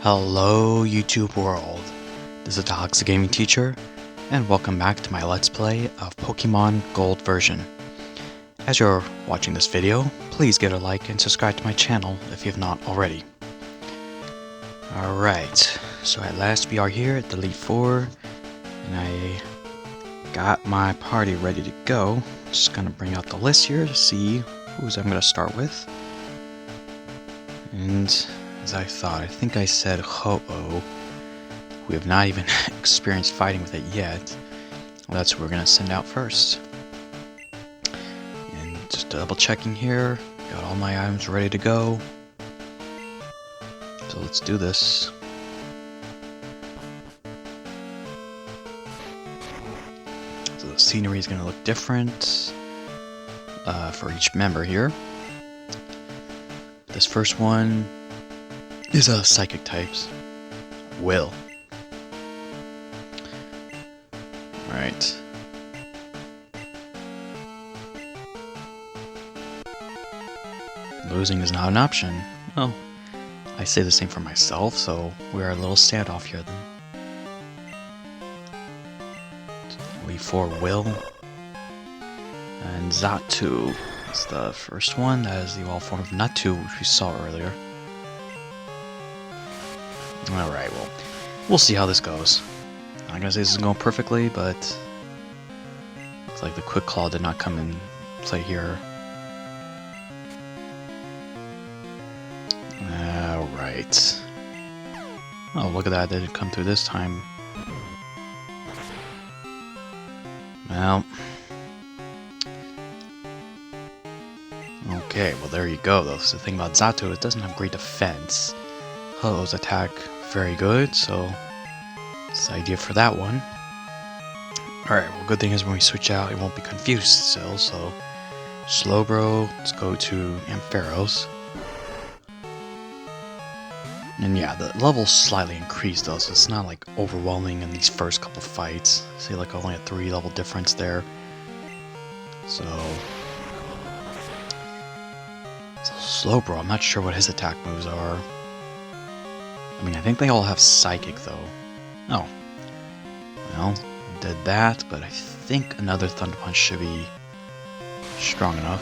Hello YouTube world, this is Alex, the gaming teacher, and welcome back to my Let's Play of Pokemon Gold version. As you're watching this video, please give it a like and subscribe to my channel if you have not already. Alright, so at last we are here at the Elite Four, and I got my party ready to go. Just gonna bring out the list here to see who's I'm gonna start with. And as I thought, I think I said Ho-Oh. We have not even experienced fighting with it yet. Well, that's who we're gonna send out first. And just double checking here, got all my items ready to go. So let's do this. So the scenery is gonna look different for each member here. This first one is a psychic types. Will. Alright. Losing is not an option. Well, I say the same for myself, so we're a little standoff here then. Elite Four Will. And Xatu is the first one. That is the evolved form of Natu, which we saw earlier. Alright, well, we'll see how this goes. I'm not gonna say this is going perfectly, but looks like the Quick Claw did not come in play here. Alright. Oh, look at that, they didn't come through this time. Well. Okay, well there you go though. So the thing about Xatu, it doesn't have great defense. Ho-Oh's attack, very good, so that's the idea for that one. Alright, well good thing is when we switch out, it won't be confused still, so Slowbro, let's go to Ampharos. And yeah, the level's slightly increased though, so it's not like overwhelming in these first couple fights. See, like only a 3 level difference there. So Slowbro, I'm not sure what his attack moves are. I mean, I think they all have Psychic, though. Oh. Well, did that, but I think another Thunder Punch should be strong enough.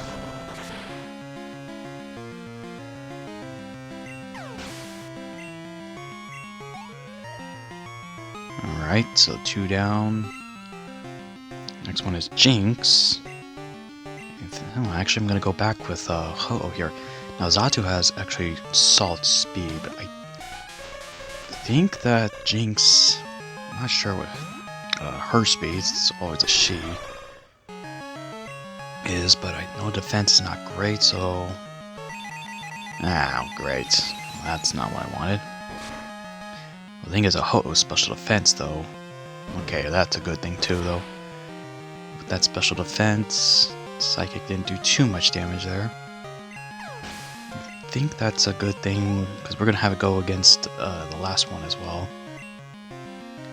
Alright, so 2 down. Next one is Jinx. Oh, actually, I'm going to go back with Ho-Oh here. Now, Xatu has actually solid speed, but I think that Jinx, I'm not sure what her speed, it's always a she, is, but I know defense is not great, so... Ah, great. That's not what I wanted. The thing is, a Ho-Oh special defense, though. Okay, that's a good thing, too, though. With that special defense, Psychic didn't do too much damage there. I think that's a good thing, because we're going to have it go against the last one as well.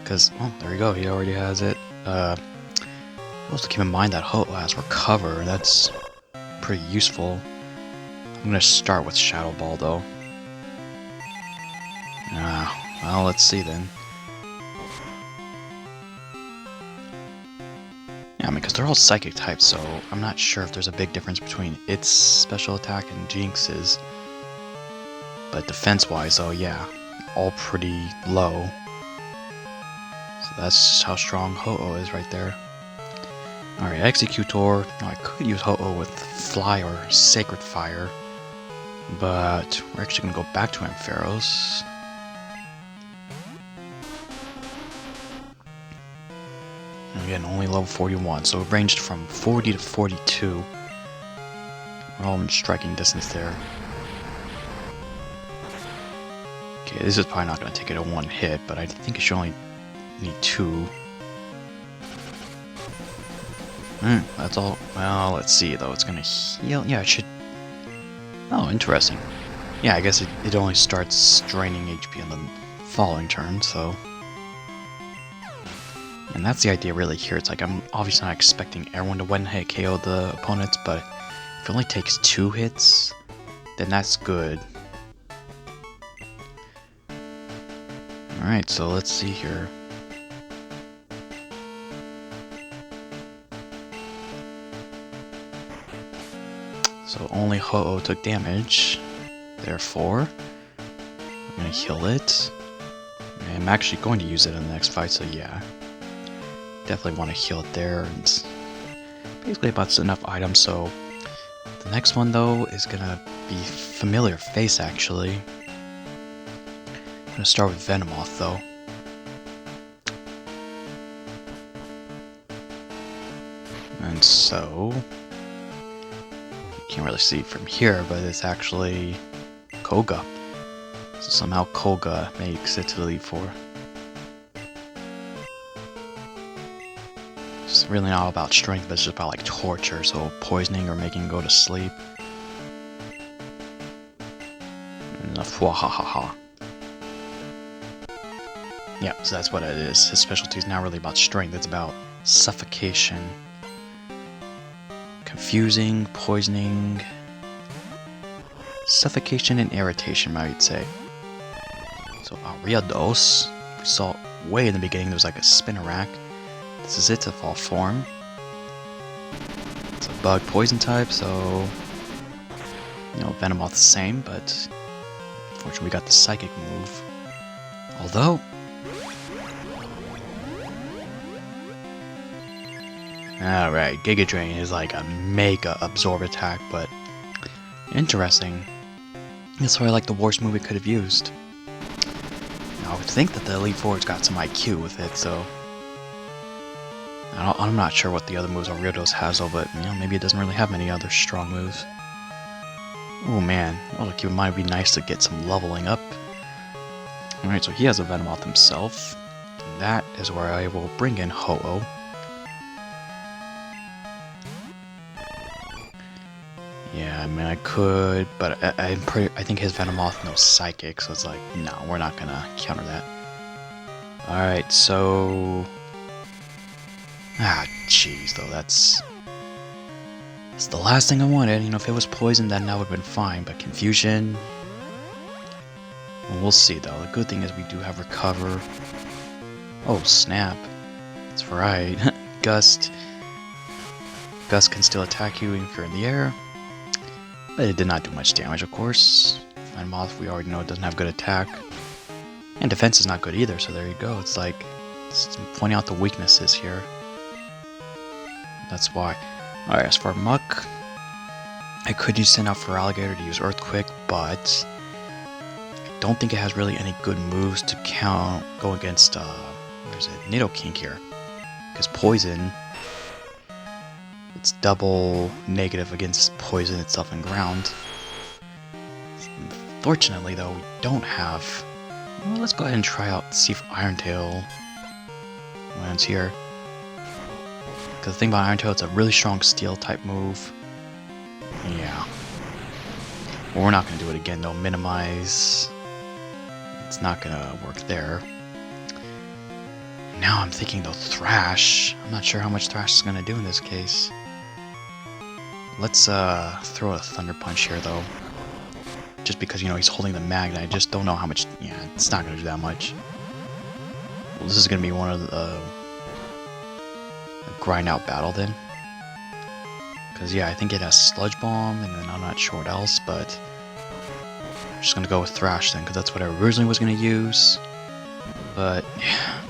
Because, well, there you go, he already has it. Also keep in mind that Ho-Oh has Recover, that's pretty useful. I'm going to start with Shadow Ball, though. Well, let's see then. Yeah, I mean, because they're all Psychic types, so I'm not sure if there's a big difference between its special attack and Jinx's. But defense-wise, though, yeah, all pretty low. So that's just how strong Ho-Oh is right there. Alright, Executor. Now, I could use Ho-Oh with Fly or Sacred Fire, but we're actually going to go back to Ampharos. And again, only level 41, so it ranged from 40 to 42. We're all in striking distance there. Okay, this is probably not going to take it a one hit, but I think it should only need 2. That's all. Well, let's see though. It's going to heal. Yeah, it should. Oh, interesting. Yeah, I guess it only starts draining HP on the following turn, so. And that's the idea really here. It's like I'm obviously not expecting everyone to one-hit KO the opponents, but if it only takes 2 hits, then that's good. Alright, so let's see here. So only Ho-Oh took damage. Therefore, I'm gonna heal it. I'm actually going to use it in the next fight, so yeah. Definitely want to heal it there. And basically about enough items, so the next one though is gonna be familiar face actually. I'm gonna start with Venomoth though. And so you can't really see it from here, but it's actually Koga. So somehow Koga makes it to the Elite Four. It's really not about strength, but it's just about like torture, so poisoning or making him go to sleep. And ha. Yeah, so that's what it is. His specialty is not really about strength, it's about suffocation. Confusing, poisoning, suffocation, and irritation, I would say. So Ariados, we saw way in the beginning there was like a Spinarak. This is its evolved form. It's a bug poison type, so you know, Venomoth the same, but unfortunately we got the psychic move. Although alright, Giga Drain is like a mega absorb attack, but interesting. That's probably like the worst move it could have used. Now, I would think that the Elite Four's got some IQ with it, so I'm not sure what the other moves Ariados has, though, but you know, maybe it doesn't really have many other strong moves. Oh man, well, keep in mind it'd be nice to get some leveling up. Alright, so he has a Venomoth himself. And that is where I will bring in Ho-Oh. Yeah, I mean I could, but I think his Venomoth knows Psychic, so it's like, no, we're not gonna counter that. Alright, so jeez, though, that's the last thing I wanted. You know, if it was poison, then that would have been fine, but confusion, well, we'll see, though. The good thing is we do have Recover. Oh, snap. That's right. Gust. Gust can still attack you if you're in the air, but it did not do much damage, of course. Venomoth, we already know it doesn't have good attack, and defense is not good either, so there you go. It's like, it's pointing out the weaknesses here. That's why. Alright, as for Muck, I could send out for Alligator to use Earthquake, but I don't think it has really any good moves to go against, where's it, Nidoking here. Because Poison, it's double negative against Poison itself and Ground. Unfortunately, though, we don't have... Well, let's go ahead and try out, see if Iron Tail lands here. Because the thing about Iron Tail, it's a really strong steel type move. Yeah. Well, we're not going to do it again, though. Minimize. It's not going to work there. Now I'm thinking, though, Thrash. I'm not sure how much Thrash is going to do in this case. Let's throw a Thunder Punch here, though. Just because, you know, he's holding the Magnet. I just don't know how much... Yeah, it's not going to do that much. Well, this is going to be one of the... grind out battle then, because yeah, I think it has Sludge Bomb, and then I'm not sure what else, but I'm just gonna go with Thrash then, because that's what I originally was gonna use. But yeah,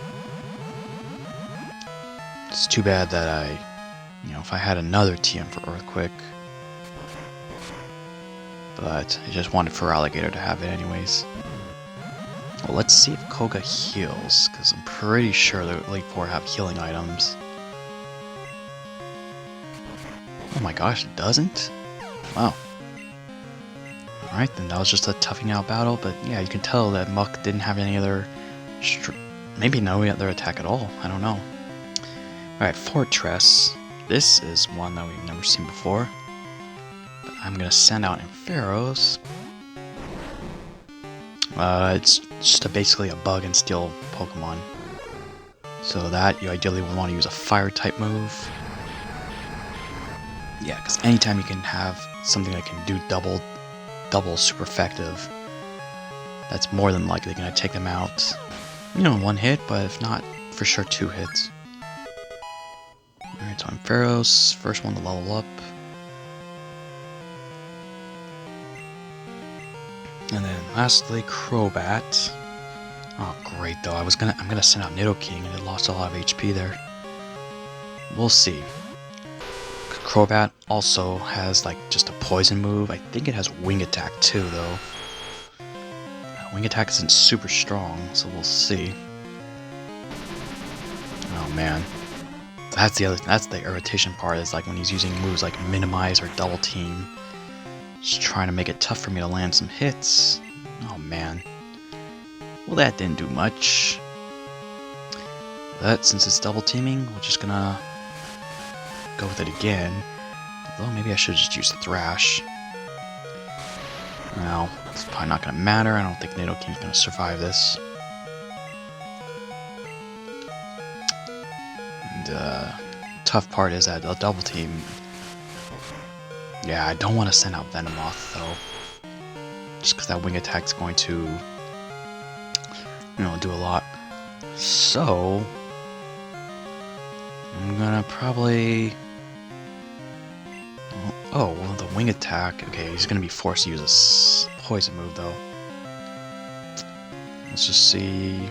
it's too bad that you know, if I had another TM for Earthquake, but I just wanted for Alligator to have it anyways. Well, let's see if Koga heals, because I'm pretty sure the Elite Four have healing items. Oh my gosh, it doesn't? Wow. Alright, then that was just a toughing out battle, but yeah, you can tell that Muck didn't have any other... maybe no other attack at all, I don't know. Alright, Fortress. This is one that we've never seen before. But I'm gonna send out Ampharos. It's just basically a bug and steel Pokemon. So that, you ideally would want to use a fire type move. Yeah, because anytime you can have something that can do double super effective, that's more than likely going to take them out. You know, one hit, but if not, for sure 2 hits. Alright, so I'm Pharaoh's, first one to level up. And then lastly, Crobat. Oh, great though. I'm gonna send out Nidoking, and it lost a lot of HP there. We'll see. Crobat also has like just a poison move. I think it has wing attack too, though. Wing attack isn't super strong, so we'll see. Oh man, that's the irritation part. Is like when he's using moves like minimize or double team, just trying to make it tough for me to land some hits. Oh man. Well, that didn't do much. But since it's double teaming, we're just gonna go with it again. Although maybe I should just use Thrash. Well, it's probably not gonna matter. I don't think Nidoking's gonna survive this. And tough part is that the double team. Yeah, I don't want to send out Venomoth though, just because that wing attack's going to, you know, do a lot. So I'm gonna probably. Oh, well, the wing attack. Okay, he's gonna be forced to use a poison move though. Let's just see.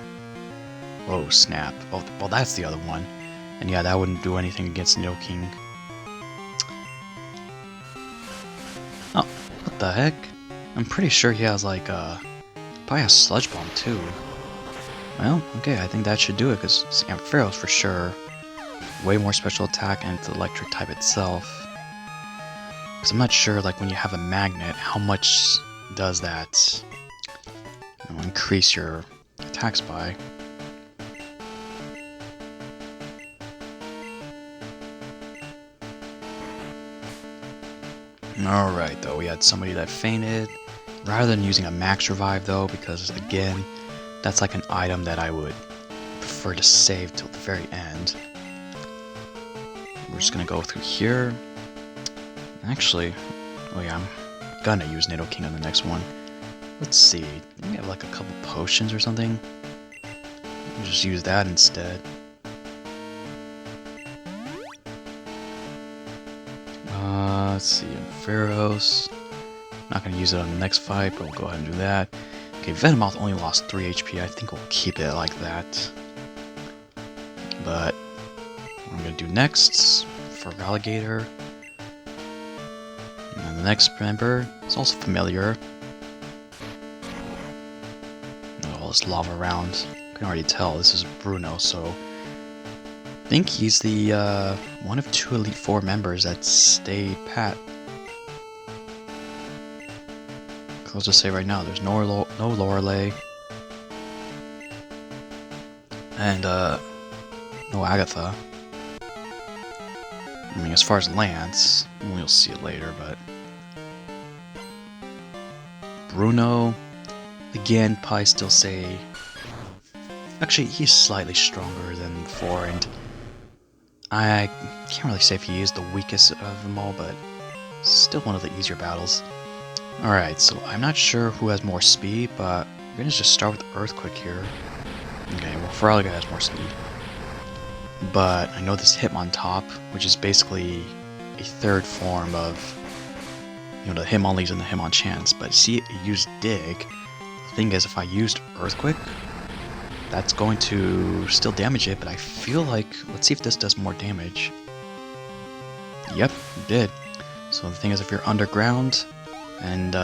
Oh, snap. Oh, well, that's the other one. And yeah, that wouldn't do anything against Nidoking. Oh, what the heck? I'm pretty sure he has like probably has Sludge Bomb too. Well, okay, I think that should do it because Ampharos for sure. Way more special attack and it's the electric type itself. Because I'm not sure, like, when you have a magnet, how much does that, you know, increase your attacks by? Alright, though, we had somebody that fainted. Rather than using a max revive, though, because, again, that's like an item that I would prefer to save till the very end. We're just gonna go through here. Actually, oh yeah, I'm gonna use Nidoking on the next one. Let's see, we have like a couple potions or something. We'll just use that instead. Let's see, Ampharos. Not gonna use it on the next fight, but we'll go ahead and do that. Okay, Venomoth only lost 3 HP. I think we'll keep it like that. But what I'm gonna do next for Alligator. And the next member is also familiar. All this lava around. You can already tell this is Bruno, so I think he's the one of 2 Elite Four members that stayed pat. I'll just say right now, there's no Lorelei and no Agatha. I mean, as far as Lance, we'll see it later, but Bruno, again, probably still say. Actually, he's slightly stronger than before, and I can't really say if he is the weakest of them all, but still one of the easier battles. Alright, so I'm not sure who has more speed, but we're gonna just start with Earthquake here. Okay, well, Feraliga has more speed. But I know this Hitmontop, which is basically a third form of, you know, the Hitmonlees and the Hitmonchans. But see, it used Dig. The thing is, if I used Earthquake, that's going to still damage it, but I feel like, let's see if this does more damage. Yep, it did. So the thing is, if you're underground, and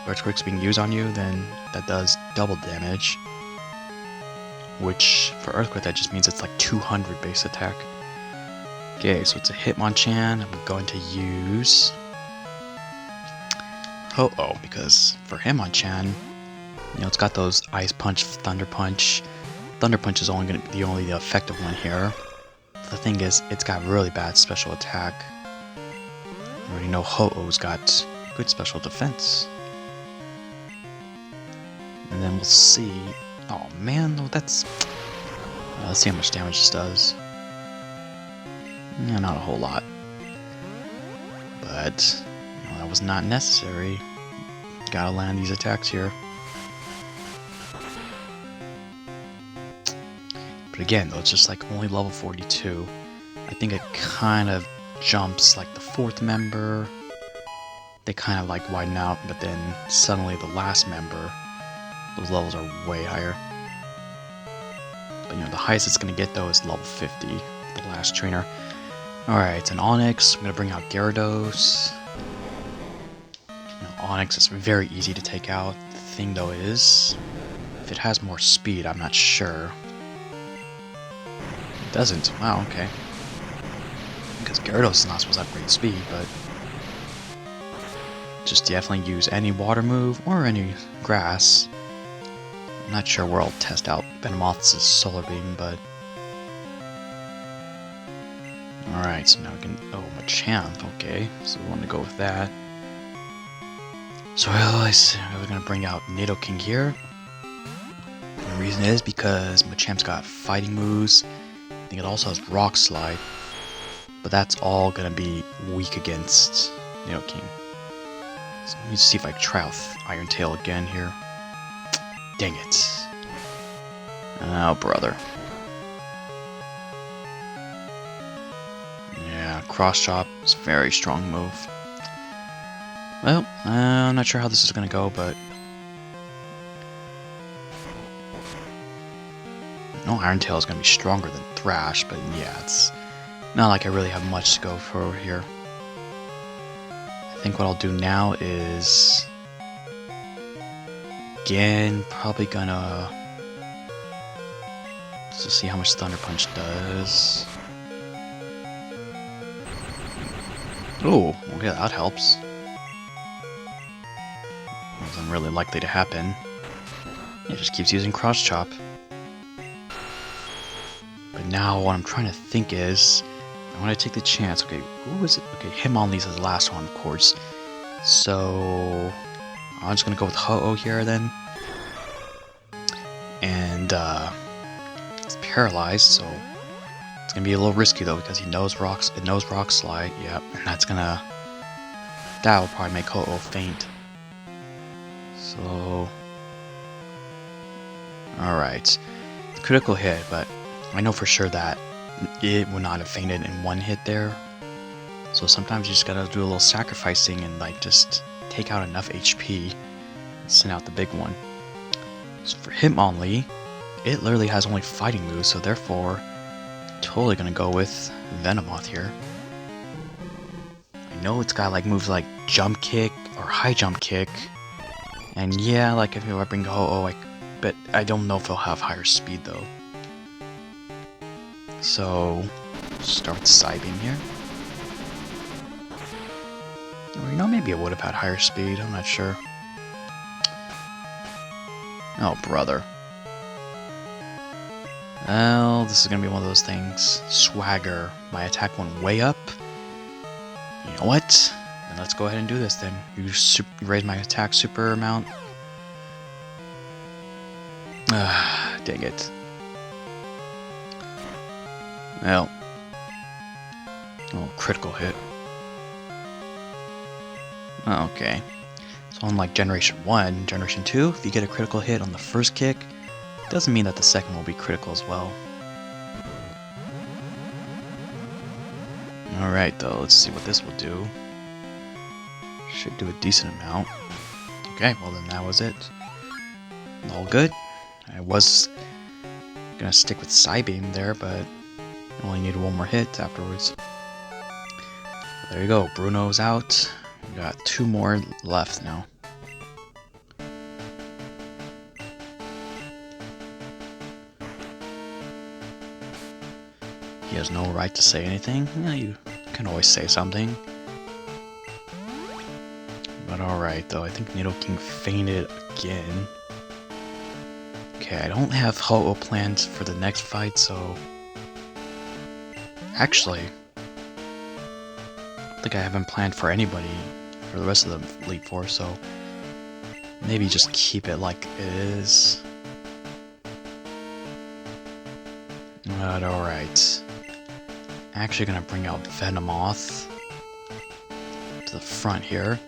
Earthquake's being used on you, then that does double damage. Which, for Earthquake, that just means it's like 200 base attack. Okay, so it's a Hitmonchan. I'm going to use Ho-Oh, because for Hitmonchan, you know, it's got those Ice Punch, Thunder Punch. Thunder Punch is only going to be the only effective one here. The thing is, it's got really bad special attack. I already know Ho-Oh's got good special defense. And then we'll see. Oh man, no, that's. Let's see how much damage this does. Yeah, not a whole lot. But you know, that was not necessary. Gotta land these attacks here. But again, though, it's just like only level 42. I think it kind of jumps like the 4th member. They kind of like widen out, but then suddenly the last member, those levels are way higher. But you know, the highest it's going to get though is level 50, the last trainer. Alright, it's an Onyx. I'm going to bring out Gyarados. Onyx is very easy to take out. The thing though is, if it has more speed, I'm not sure. It doesn't. Wow, okay. Because Gyarados is not supposed to have great speed, but just definitely use any water move or any grass. I'm not sure where I'll test out Venomoth's Solar Beam, but alright, so now we can... Oh, Machamp, okay. So we want to go with that. So we're going to bring out Nidoking here. And the reason is because Machamp's got fighting moves. I think it also has Rock Slide. But that's all going to be weak against Nidoking. So let me see if I can try out Iron Tail again here. Dang it. Oh, brother. Yeah, Cross Chop is a very strong move. Well, I'm not sure how this is going to go, but... No, Iron Tail is going to be stronger than Thrash, but yeah, it's not like I really have much to go for here. I think what I'll do now is... Again, probably gonna... Let's just see how much Thunder Punch does. Oh, okay, that helps. Wasn't really likely to happen. It just keeps using Cross Chop. But now what I'm trying to think is, I want to take the chance. Okay, who is it? Okay, Hitmonlee's the last one, of course. So I'm just gonna go with Ho-Oh here then. And it's paralyzed, so it's gonna be a little risky though because it knows Rock Slide. Yep, and that will probably make Ho-Oh faint. So, alright. Critical hit, but I know for sure that it would not have fainted in one hit there. So sometimes you just gotta do a little sacrificing and like just take out enough HP and send out the big one. So for Hitmonlee, it literally has only fighting moves, so therefore, totally gonna go with Venomoth here. I know it's got like moves like Jump Kick or High Jump Kick. And yeah, like if I bring Ho-Oh, but I don't know if it'll have higher speed though. So, start with Psybeam here. Or you know, maybe it would have had higher speed, I'm not sure. Oh, brother. Well, this is gonna be one of those things. Swagger. My attack went way up. You know what? Then let's go ahead and do this then. You raise my attack super amount. Dang it. Well. Oh, critical hit. Okay. So unlike Generation 1, Generation 2, if you get a critical hit on the first kick, doesn't mean that the second will be critical as well. Alright though, let's see what this will do. Should do a decent amount. Okay, well then that was it. All good. I was gonna stick with Psybeam there, but I only need one more hit afterwards. So there you go, Bruno's out. We got 2 more left now. He has no right to say anything. Yeah, you can always say something. But alright though, I think Nidoking fainted again. Okay, I don't have Ho-Oh planned for the next fight, so... Actually, I don't think I haven't planned for anybody for the rest of the Elite Four, so... Maybe just keep it like it is. But alright. Actually gonna bring out Venomoth to the front here.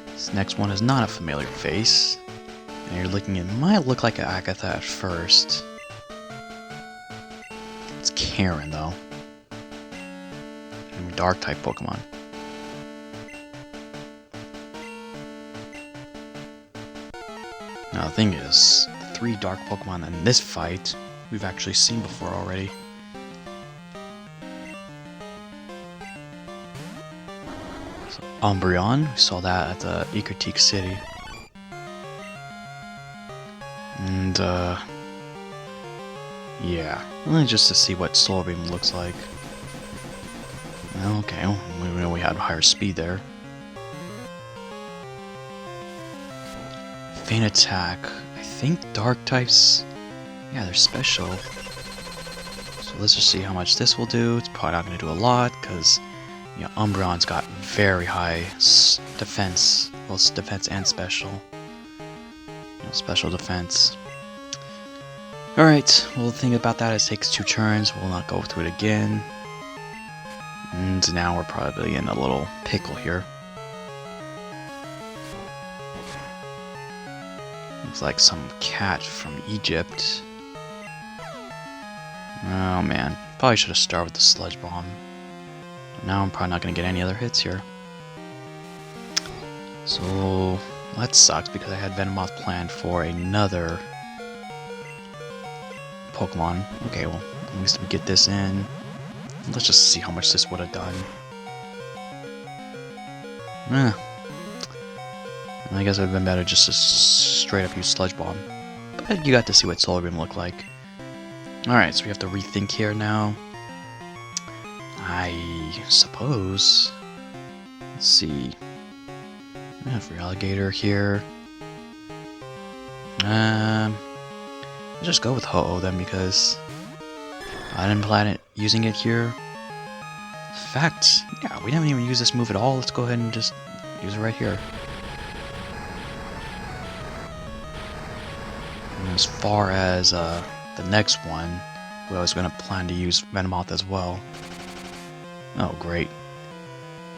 This next one is not a familiar face. And you're looking, it might look like an Agatha at first. It's Karen, though. Dark-type Pokemon. Now, the thing is, the 3 dark Pokemon in this fight, we've actually seen before already. So, Umbreon, we saw that at the Ecotique City. And, yeah, really just to see what Solar Beam looks like. Okay, well, we know we had higher speed there. Faint Attack. I think Dark types, yeah, they're special. So let's just see how much this will do. It's probably not going to do a lot, because, you know, Umbreon's got very high defense. Well, defense and special. You know, special defense. Alright, well, the thing about that is it takes 2 turns. We'll not go through it again. And now we're probably in a little pickle here. Looks like some cat from Egypt. Oh man, probably should have started with the Sludge Bomb. Now I'm probably not going to get any other hits here. So that sucks because I had Venomoth planned for another Pokemon. Okay, well, at least we get this in. Let's just see how much this would have done. I guess it would have been better just to straight up use Sludge Bomb. But you got to see what Solar Beam looked like. Alright, so we have to rethink here now. I suppose... Let's see... I have Alligator here. Let's just go with Ho-Oh then, because I didn't plan it using it here. In fact, yeah, we didn't even use this move at all. Let's go ahead and just use it right here. And as far as the next one, we was going to plan to use Venomoth as well. Oh, great.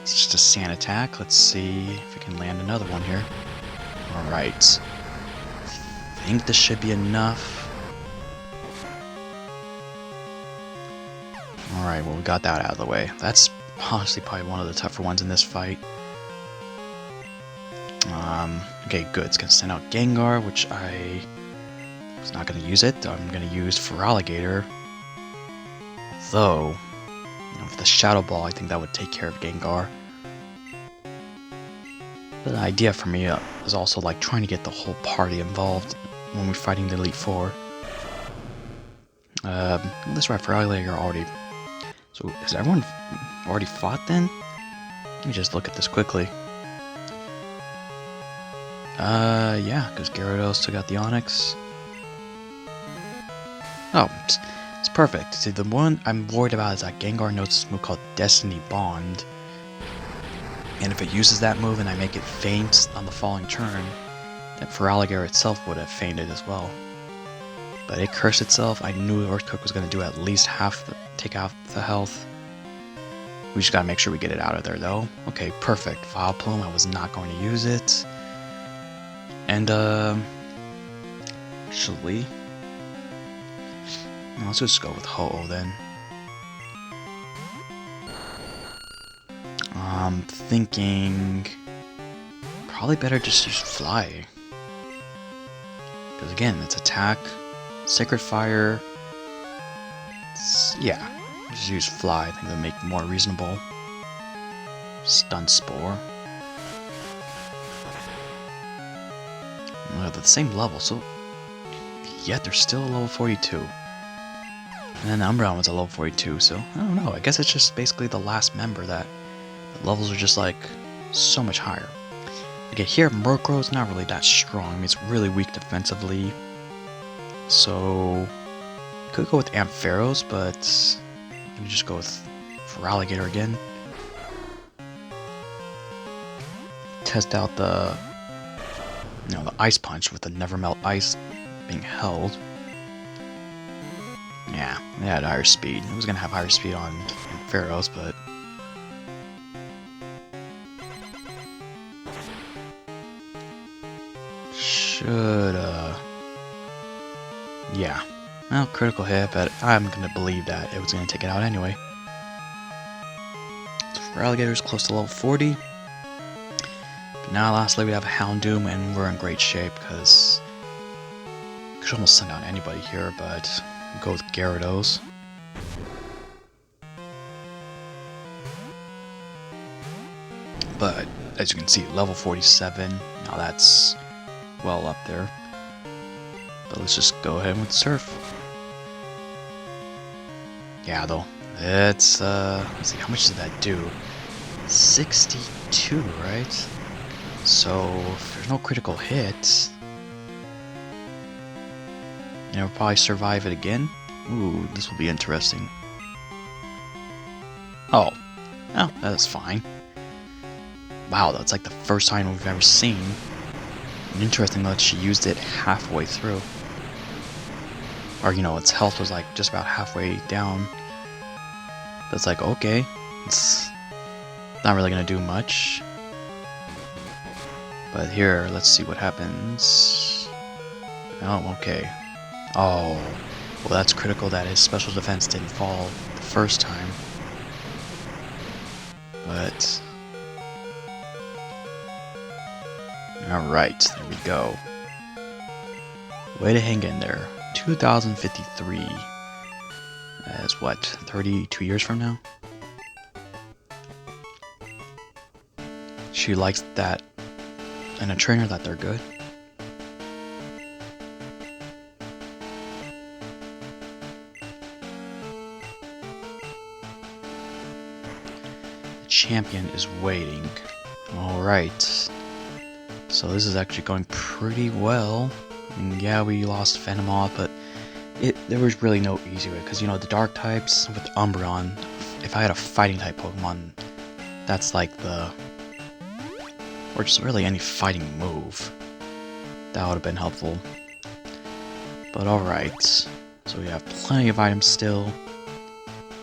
It's just a sand attack. Let's see if we can land another one here. Alright. I think this should be enough. Alright, well, we got that out of the way. That's honestly probably one of the tougher ones in this fight. Okay, good. It's going to send out Gengar, which I was not going to use it. I'm going to use Feraligatr. Though, you know, with the Shadow Ball, I think that would take care of Gengar. But the idea for me is also like trying to get the whole party involved when we're fighting the Elite Four. That's right, Feraligatr already. So, has everyone already fought then? Let me just look at this quickly. Yeah, because Gyarados took out the Onyx. Oh, it's perfect. See, the one I'm worried about is that Gengar knows this move called Destiny Bond. And if it uses that move and I make it faint on the following turn, then Feraligatr itself would have fainted as well. But it cursed itself. I knew Earthquake was going to do at least half take out the health. We just got to make sure we get it out of there, though. Okay, perfect. Vileplume, I was not going to use it. And, actually... let's just go with Ho-Oh, then. I'm thinking... probably better just use Fly. Because, again, it's attack, Sacred Fire... yeah, just use Fly. I think that would make it more reasonable. Stun Spore. They're at the same level, so... yet they're still level 42. And then Umbreon was a level 42, so I don't know. I guess it's just basically the last member that the levels are just like so much higher. Okay, here Murkrow's not really that strong. I mean, it's really weak defensively. So could go with Ampharos, but let me just go with Feraligatr again. Test out the the Ice Punch with the Never Melt Ice being held. Yeah, it had higher speed. It was gonna have higher speed on Ampharos, but should, yeah. Well, critical hit, but I'm gonna believe that it was gonna take it out anyway. So for alligators, close to level 40. But now, lastly, we have a Hound Doom, and we're in great shape, because I could almost send out anybody here, but we'll go with Gyarados. But as you can see, level 47. Now that's well up there. But let's just go ahead with Surf. Yeah, though. It's, let's see, how much did that do? 62, right? So, if there's no critical hits, we'll probably survive it again. Ooh, this will be interesting. Oh, that's fine. Wow, that's like the first time we've ever seen. And interesting that she used it halfway through. Or, its health was like just about halfway down. That's like, okay, it's not really gonna do much. But here, let's see what happens. Oh, okay. Oh, well, that's critical that his special defense didn't fall the first time. But alright, there we go. Way to hang in there. 2053. That's what, 32 years from now? She likes that in a trainer that they're good. The champion is waiting. Alright. So this is actually going pretty well. And yeah, we lost Venomoth, but there was really no easy way, because the dark types with Umbreon, if I had a fighting type Pokemon, that's like or just really any fighting move, that would have been helpful. But alright, so we have plenty of items still.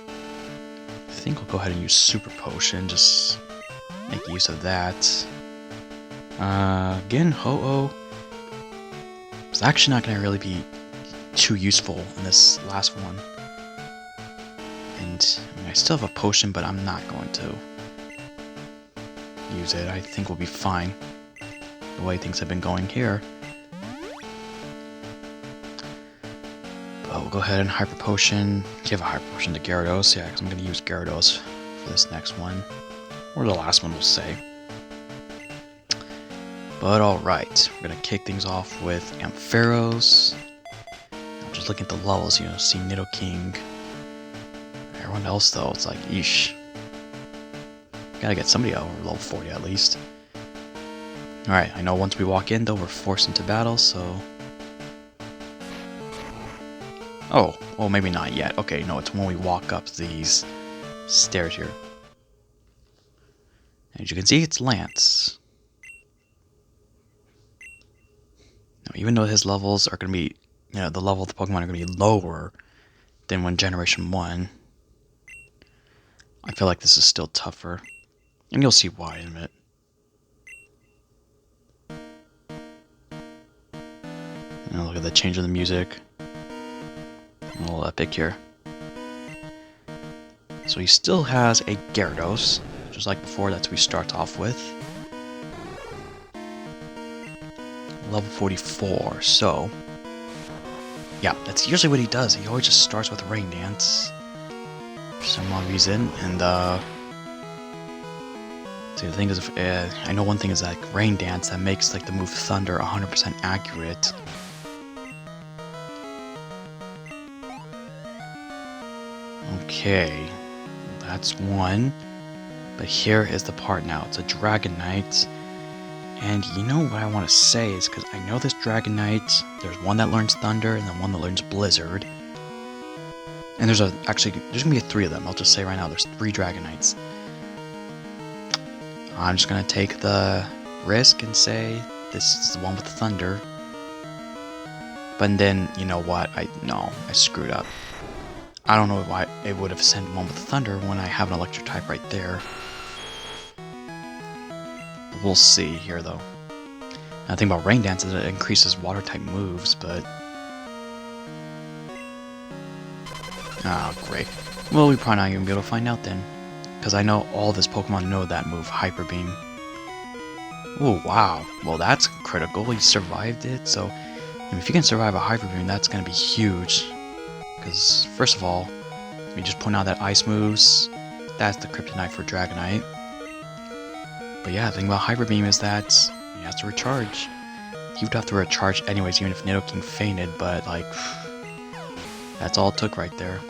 I think we'll go ahead and use Super Potion, just make use of that. Again, Ho-Oh is actually not going to really be too useful in this last one. And I still have a potion, but I'm not going to use it. I think we'll be fine the way things have been going here. But we'll go ahead and Hyper Potion. Give a Hyper Potion to Gyarados. Yeah, because I'm going to use Gyarados for this next one. Or the last one, we'll say. But alright, we're going to kick things off with Ampharos. I'm just looking at the levels, see Nidoking. Everyone else, though, it's like, yeesh. Gotta get somebody over level 40 at least. Alright, I know once we walk in, though, we're forced into battle, so... Oh, maybe not yet. Okay, no, it's when we walk up these stairs here. As you can see, it's Lance. Now, even though his levels are going to be, the level of the Pokemon are going to be lower than when Generation 1, I feel like this is still tougher. And you'll see why in a minute. Look at the change in the music. A little epic here. So he still has a Gyarados, just like before. That's what he starts off with. Level 44, so... yeah, that's usually what he does. He always just starts with Rain Dance. For some odd reason, and see, the thing is, I know one thing is that Rain Dance, that makes like the move Thunder 100% accurate. Okay, that's one. But here is the part now. It's a Dragonite. And you know what I want to say is, because I know this Dragonite, there's one that learns Thunder, and then one that learns Blizzard. And there's going to be 3 of them. I'll just say right now, there's 3 Dragonites. I'm just going to take the risk and say, this is the one with the Thunder. But then, you know what? I screwed up. I don't know why it would have sent one with the Thunder when I have an Electric type right there. We'll see here, though. The thing about Rain Dance is it increases water type moves, but... Ah, great. Well, we're probably not even be able to find out then. Because I know all this Pokemon know that move, Hyper Beam. Oh, wow. Well, that's critical. He survived it, so... if you can survive a Hyper Beam, that's going to be huge. Because, first of all, we just point out that Ice moves, that's the Kryptonite for Dragonite. But yeah, the thing about Hyper Beam is that he has to recharge. He would have to recharge anyways, even if Nidoking fainted, but, like... that's all it took right there.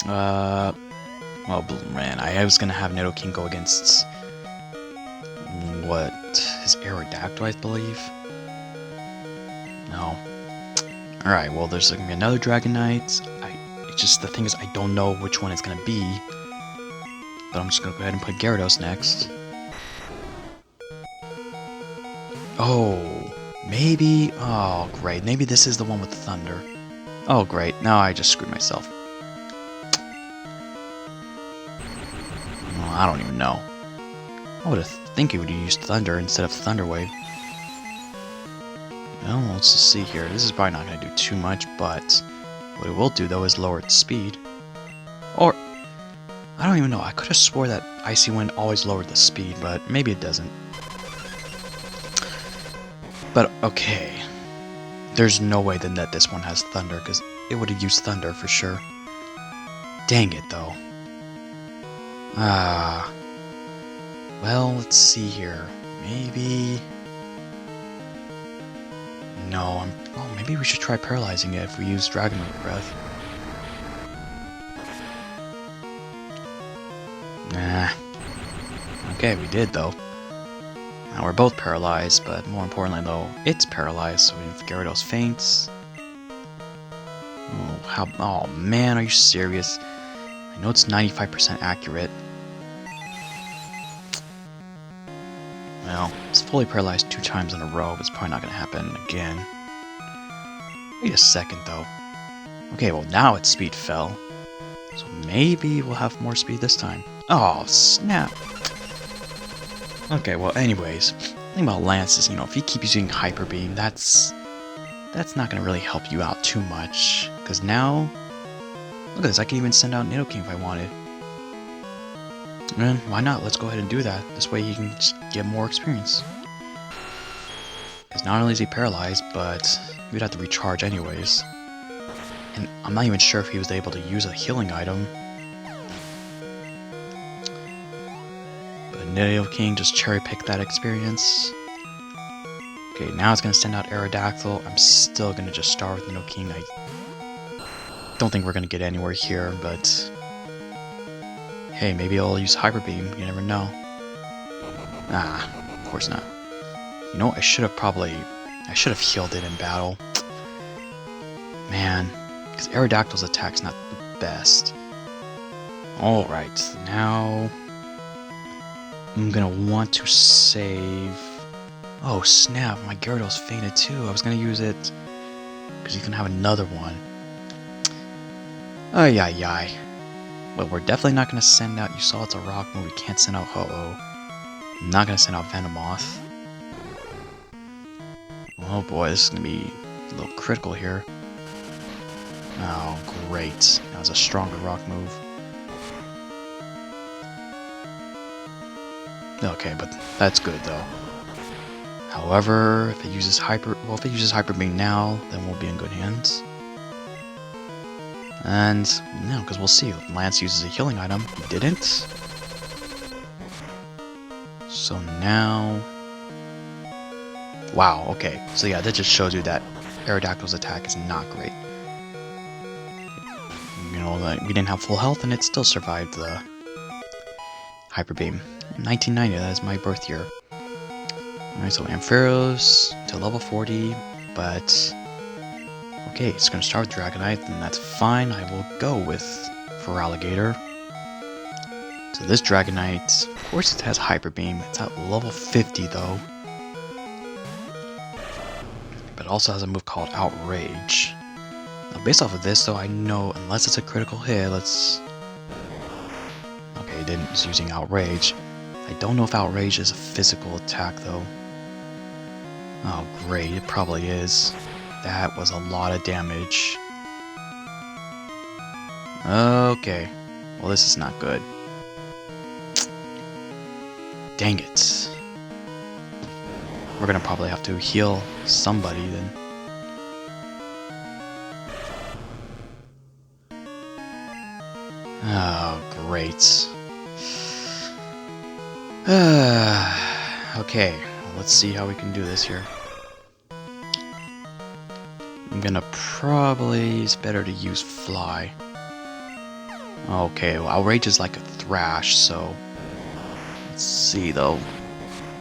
Well, man, I was gonna have Nidoking go against... what? His Aerodactyl, I believe? No. Alright, well, there's gonna be another Dragonite. It's just, the thing is, I don't know which one it's gonna be. But I'm just gonna go ahead and put Gyarados next. Oh, maybe... oh, great. Maybe this is the one with the Thunder. Oh, great. Now I just screwed myself. I don't even know. I would have think he would have used Thunder instead of Thunder Wave. Well, let's just see here. This is probably not going to do too much, but what it will do, though, is lower its speed. Or, I don't even know. I could have swore that Icy Wind always lowered the speed, but maybe it doesn't. But, okay. There's no way then that this one has Thunder, because it would have used Thunder for sure. Dang it, though. Well, let's see here. Maybe... no, oh, maybe we should try paralyzing it if we use Dragonite Breath. Nah. Okay, we did, though. Now we're both paralyzed, but more importantly, though, it's paralyzed, so if Gyarados faints... oh, oh, man, are you serious? I know it's 95% accurate. Well, it's fully paralyzed 2 times in a row, but it's probably not going to happen again. Wait a second, though. Okay, well, now its speed fell. So maybe we'll have more speed this time. Oh, snap! Okay, well, anyways, the thing about Lance is, if you keep using Hyper Beam, that's not going to really help you out too much. Because now, look at this, I can even send out Nidoking if I wanted. And why not? Let's go ahead and do that. This way he can just get more experience. Because not only is he paralyzed, but he would have to recharge anyways. And I'm not even sure if he was able to use a healing item. But Nidoking just cherry-picked that experience. Okay, now it's going to send out Aerodactyl. I'm still going to just start with Nidoking. I don't think we're going to get anywhere here, but... hey, maybe I'll use Hyper Beam, you never know. Ah, of course not. You know, I should have healed it in battle. Man, because Aerodactyl's attack's not the best. Alright, now... I'm gonna want to save... oh, snap, my Gyarados fainted too. I was gonna use it because you can have another one. Ay, ay, ay. Well, we're definitely not going to send out... you saw it's a rock move, we can't send out Ho-Oh. I'm not going to send out Venomoth. Oh boy, this is going to be a little critical here. Oh, great. That was a stronger rock move. Okay, but that's good, though. However, if it uses Hyper Beam now, then we'll be in good hands. And, no, because we'll see. Lance uses a healing item. He didn't. So now... wow, okay. So yeah, that just shows you that Aerodactyl's attack is not great. Like, we didn't have full health and it still survived the Hyper Beam. 1990, that is my birth year. Alright, so Ampharos to level 40, but... okay, it's going to start with Dragonite, and that's fine. I will go with Feraligatr. So this Dragonite, of course it has Hyper Beam. It's at level 50 though. But it also has a move called Outrage. Now based off of this though, I know unless it's a critical hit, let's... okay, it didn't. It's using Outrage. I I don't know if Outrage is a physical attack, though. Oh, great. It probably is. That was a lot of damage. Okay. Well, this is not good. Dang it. We're gonna probably have to heal somebody then. Oh, great. Okay, well, let's see how we can do this here. I'm gonna probably... It's better to use Fly. Okay, well, Outrage is like a Thrash, so... Let's see, though.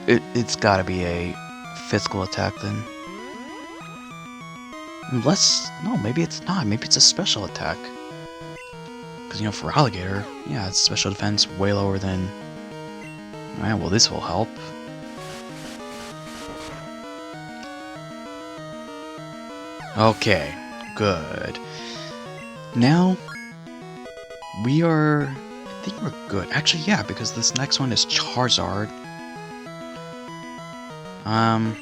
It's gotta be a physical attack, then. Unless... No, maybe it's not. Maybe it's a special attack. Because, you know, for Alligator, yeah, it's special defense way lower than... Alright, well, this will help. Okay, good. Now, we are... I think we're good. Actually, yeah, because this next one is Charizard. I'm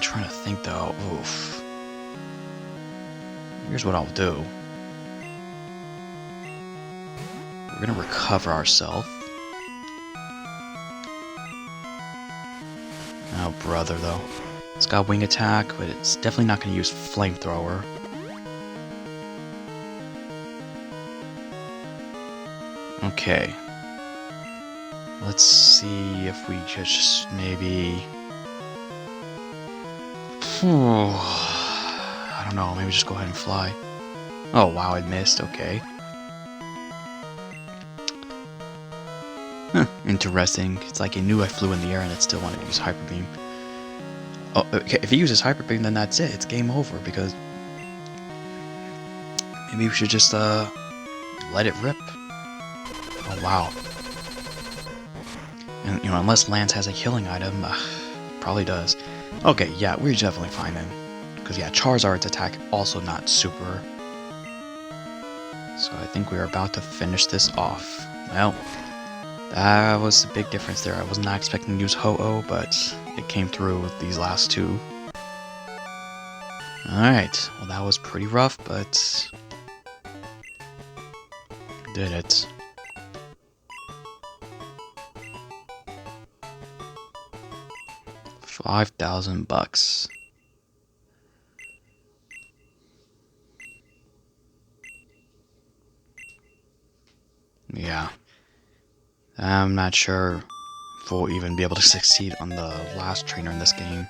trying to think, though. Oof. Here's what I'll do. We're gonna recover ourselves. Oh, brother, though. It's got wing attack, but it's definitely not gonna use flamethrower. Okay. Let's see if we just maybe... I don't know, maybe just go ahead and fly. Oh, wow, I missed, okay. Huh, interesting. It's like it knew I flew in the air and it still wanted to use Hyper Beam. Oh, okay, if he uses Hyper Beam, then that's it. It's game over, because... Maybe we should just, let it rip. Oh, wow. And, you know, unless Lance has a healing item, probably does. Okay, yeah, we're definitely fine then. Because, yeah, Charizard's attack also not super. So I think we are about to finish this off. Well, that was a big difference there. I was not expecting to use Ho-Oh, but it came through with these last two. Alright, well that was pretty rough, but... did it. $5,000. Yeah. I'm not sure if we'll even be able to succeed on the last trainer in this game.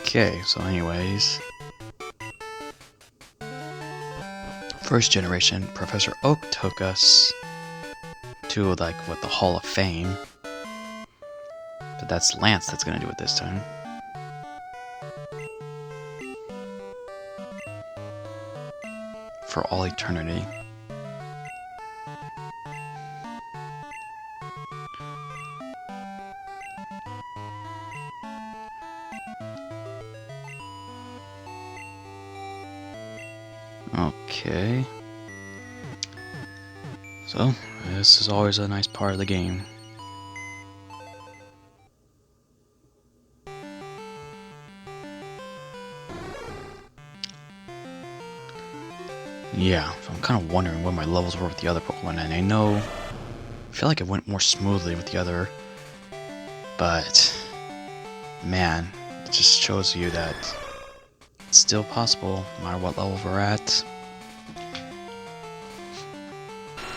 Okay, so anyways... First generation, Professor Oak took us to, like, what, the Hall of Fame. But that's Lance that's gonna do it this time. For all eternity. Okay. So, this is always a nice part of the game. Yeah, so I'm kind of wondering what my levels were with the other Pokemon, and I feel like it went more smoothly with the other, but, man, it just shows you that it's still possible, no matter what level we're at.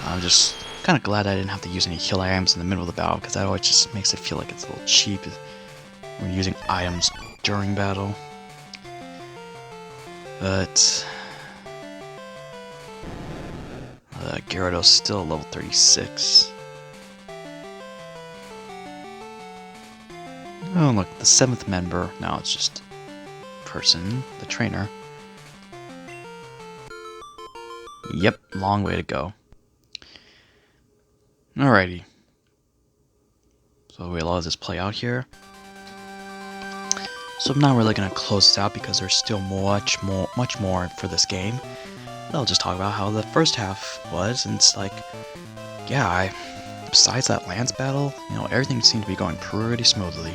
I'm just kind of glad I didn't have to use any heal items in the middle of the battle, because that always just makes it feel like it's a little cheap when using items during battle. But... Gyarados still level 36. Oh, look, the 7th member. Now it's just person, the trainer. Yep, long way to go. Alrighty. So we'll let this play out here. So I'm not really going to close this out because there's still much more for this game. But I'll just talk about how the first half was, and it's like, yeah, besides that Lance battle, everything seemed to be going pretty smoothly.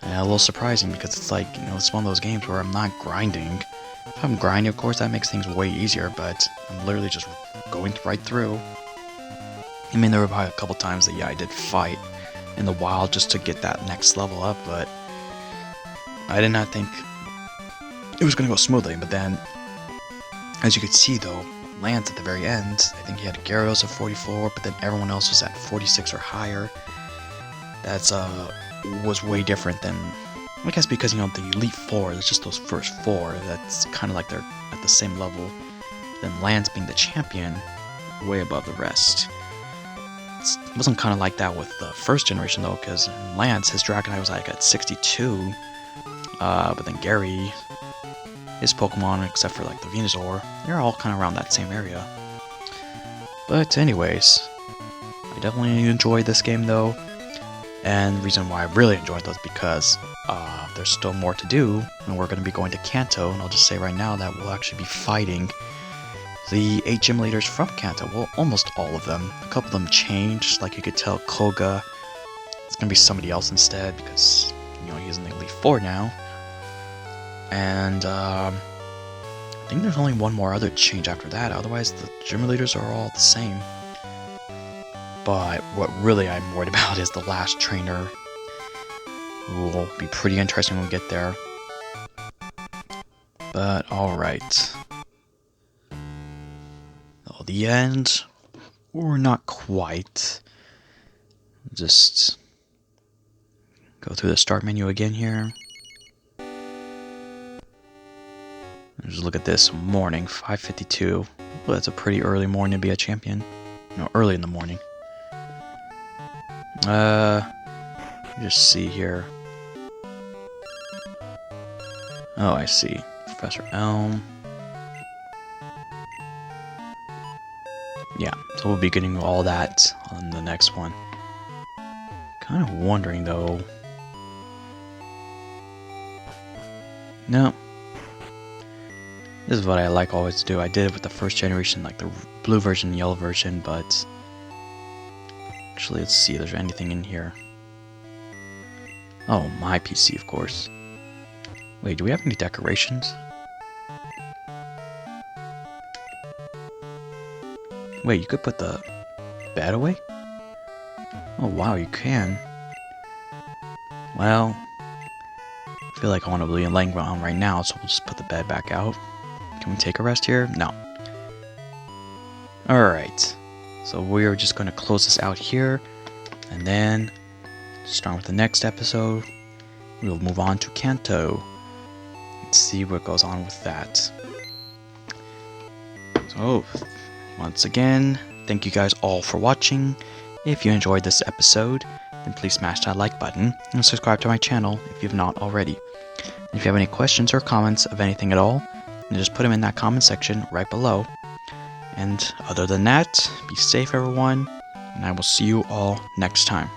And a little surprising because it's like, it's one of those games where I'm not grinding. If I'm grinding, of course, that makes things way easier, but I'm literally just going right through. I mean, there were probably a couple times that, yeah, I did fight in the wild just to get that next level up, but I did not think it was going to go smoothly. But then, as you could see, though, Lance at the very end, I think he had Gyarados at 44, but then everyone else was at 46 or higher. That's was way different than, I guess, because the Elite Four, it's just those first four. That's kind of like they're at the same level. Then Lance being the champion, way above the rest. It wasn't kind of like that with the first generation though, because Lance, his Dragonite was like at 62, but then Gary, his Pokemon, except for like the Venusaur, they're all kind of around that same area. But anyways, I definitely enjoyed this game though, and the reason why I really enjoyed it was because there's still more to do, and we're going to be going to Kanto, and I'll just say right now that we'll actually be fighting the 8 gym leaders from Kanto. Well, almost all of them. A couple of them changed, like you could tell Koga, it's going to be somebody else instead, because, he's in the Elite Four now. And, I think there's only one more other change after that, otherwise the gym leaders are all the same. But what really I'm worried about is the last trainer, who will be pretty interesting when we get there. But, alright. Well, the end, or not quite. Just go through the start menu again here. Just look at this morning, 5:52. Well, that's a pretty early morning to be a champion. Early in the morning. Just see here. Oh, I see. Professor Elm. Yeah, so we'll be getting all that on the next one. Kind of wondering though. No. This is what I like always to do. I did it with the first generation, like the blue version, yellow version, but actually, let's see if there's anything in here. Oh, my PC, of course. Wait, do we have any decorations? Wait, you could put the bed away? Oh, wow, you can. Well, I feel like I want to be laying around right now, so we'll just put the bed back out. Can we take a rest here? No. Alright. So we're just going to close this out here, and then start with the next episode. We'll move on to Kanto and see what goes on with that. So, once again, thank you guys all for watching. If you enjoyed this episode, then please smash that like button and subscribe to my channel if you've not already. And if you have any questions or comments of anything at all, then just put them in that comment section right below. And other than that, be safe everyone, and I will see you all next time.